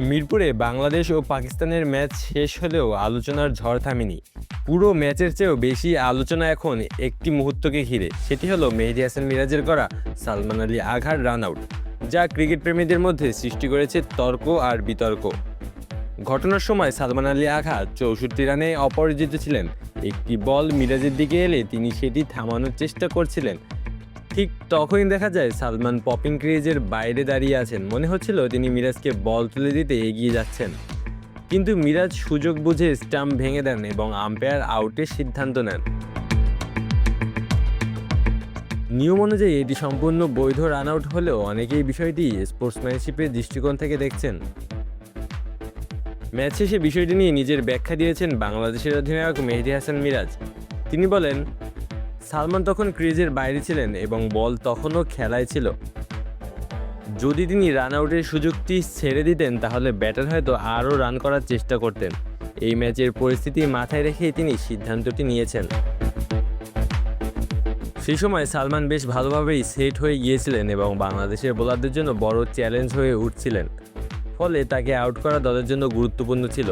মিরপুরে বাংলাদেশ ও পাকিস্তানের ম্যাচ শেষ হলেও আলোচনার ঝড় থামেনি। পুরো ম্যাচের চেয়েও বেশি আলোচনা এখন একটি মুহূর্তকে ঘিরে, সেটি হলো মেহেদী হাসান মিরাজের করা সালমান আলী আঘার রান আউট, যা ক্রিকেট প্রেমীদের মধ্যে সৃষ্টি করেছে তর্ক আর বিতর্ক। ঘটনার সময় সালমান আলী আঘা 64 রানে অপরাজিত ছিলেন। একটি বল মিরাজের দিকে এলে তিনি সেটি থামানোর চেষ্টা করছিলেন। ঠিক তখনই দেখা যায় সালমান পপিং ক্রিজের বাইরে দাঁড়িয়ে আছেন। মনে হচ্ছিল তিনি মিরাজকে বল তুলে দিতে এগিয়ে যাচ্ছেন, কিন্তু মিরাজ সুযোগ বুঝে স্টাম্প ভেঙে দেন এবং আম্পায়ার আউটের সিদ্ধান্ত নেন। নিয়ম অনুযায়ী এটি সম্পূর্ণ বৈধ রান আউট হলেও অনেকেই বিষয়টি স্পোর্টসম্যানশিপের দৃষ্টিকোণ থেকে দেখছেন। ম্যাচ শেষে বিষয়টি নিয়ে নিজের ব্যাখ্যা দিয়েছেন বাংলাদেশের অধিনায়ক মেহেদী হাসান মিরাজ। তিনি বলেন, সালমান তখন ক্রিজের বাইরে ছিলেন এবং বল তখনও খেলায় ছিল। যদি তিনি রান আউটের সুযোগটি ছেড়ে দিতেন তাহলে ব্যাটার হয়তো আরও রান করার চেষ্টা করতেন। এই ম্যাচের পরিস্থিতি মাথায় রেখেই তিনি সিদ্ধান্তটি নিয়েছেন। সেই সময় সালমান বেশ ভালোভাবেই সেট হয়ে গিয়েছিলেন এবং বাংলাদেশের বোলারদের জন্য বড় চ্যালেঞ্জ হয়ে উঠছিলেন, ফলে তাকে আউট করা দলের জন্য গুরুত্বপূর্ণ ছিল।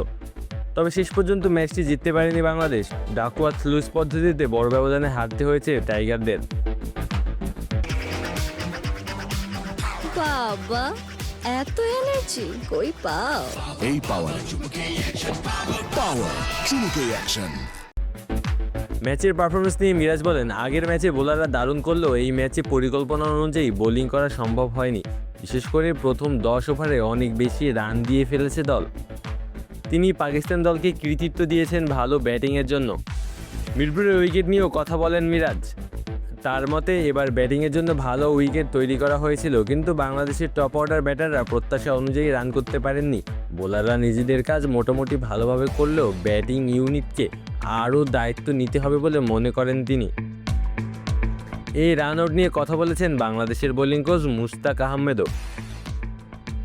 তবে শেষ পর্যন্ত ম্যাচটি জিততে পারেনি বাংলাদেশ। ডাকওয়ার্থ লুইস পদ্ধতিতে বড় ব্যবধানে হারতে হয়েছে টাইগারদের। বাবা, এত এনার্জি কই পাও? এই পাওয়ার চুমুকে অ্যাকশন। ম্যাচের পারফরমেন্স নিয়ে মিরাজ বলেন, আগের ম্যাচে বোলাররা দারুণ করলেও এই ম্যাচে পরিকল্পনা অনুযায়ী বোলিং করা সম্ভব হয়নি। বিশেষ করে প্রথম 10 ওভারে অনেক বেশি রান দিয়ে ফেলেছে দল। তিনি পাকিস্তান দলকে কৃতিত্ব দিয়েছেন ভালো ব্যাটিংয়ের জন্য। মিরপুরের উইকেট নিয়েও কথা বলেন মিরাজ। তার মতে এবার ব্যাটিংয়ের জন্য ভালো উইকেট তৈরি করা হয়েছিল, কিন্তু বাংলাদেশের টপ অর্ডার ব্যাটাররা প্রত্যাশা অনুযায়ী রান করতে পারেননি। বোলাররা নিজেদের কাজ মোটামুটি ভালোভাবে করলেও ব্যাটিং ইউনিটকে আরও দায়িত্ব নিতে হবে বলে মনে করেন তিনি। এই রান আউট নিয়ে কথা বলেছেন বাংলাদেশের বোলিং কোচ মুশতাক আহমেদও।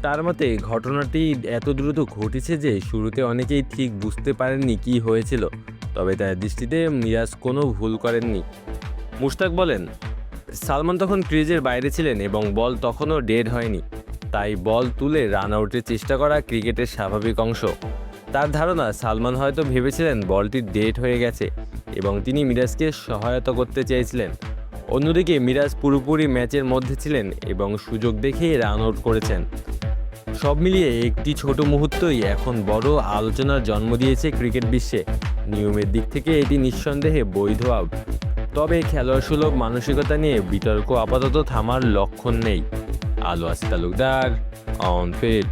তার মতে ঘটনাটি এত দ্রুত ঘটেছে যে শুরুতে অনেকেই ঠিক বুঝতে পারেননি কী হয়েছিল, তবে তার দৃষ্টিতে মিরাজ কোনো ভুল করেননি। মুশতাক বলেন, সালমান তখন ক্রিজের বাইরে ছিলেন এবং বল তখনও ডেড হয়নি, তাই বল তুলে রান আউটের চেষ্টা করা ক্রিকেটের স্বাভাবিক অংশ। তার ধারণা সালমান হয়তো ভেবেছিলেন বলটি ডেড হয়ে গেছে এবং তিনি মিরাজকে সহায়তা করতে চেয়েছিলেন। অন্যদিকে মিরাজ পুরোপুরি ম্যাচের মধ্যে ছিলেন এবং সুযোগ দেখেই রান আউট করেছেন। সব মিলিয়ে একটি ছোট মুহূর্তই এখন বড় আলোচনার জন্ম দিয়েছে ক্রিকেট বিশ্বে। নিয়মের দিক থেকে এটি নিঃসন্দেহে বৈধ আউট, তবে খেলোয়াড় সুলভ মানসিকতা নিয়ে বিতর্ক আপাতত থামার লক্ষণ নেই। আলো আসিফ তালুকদার, অন ফিল্ড।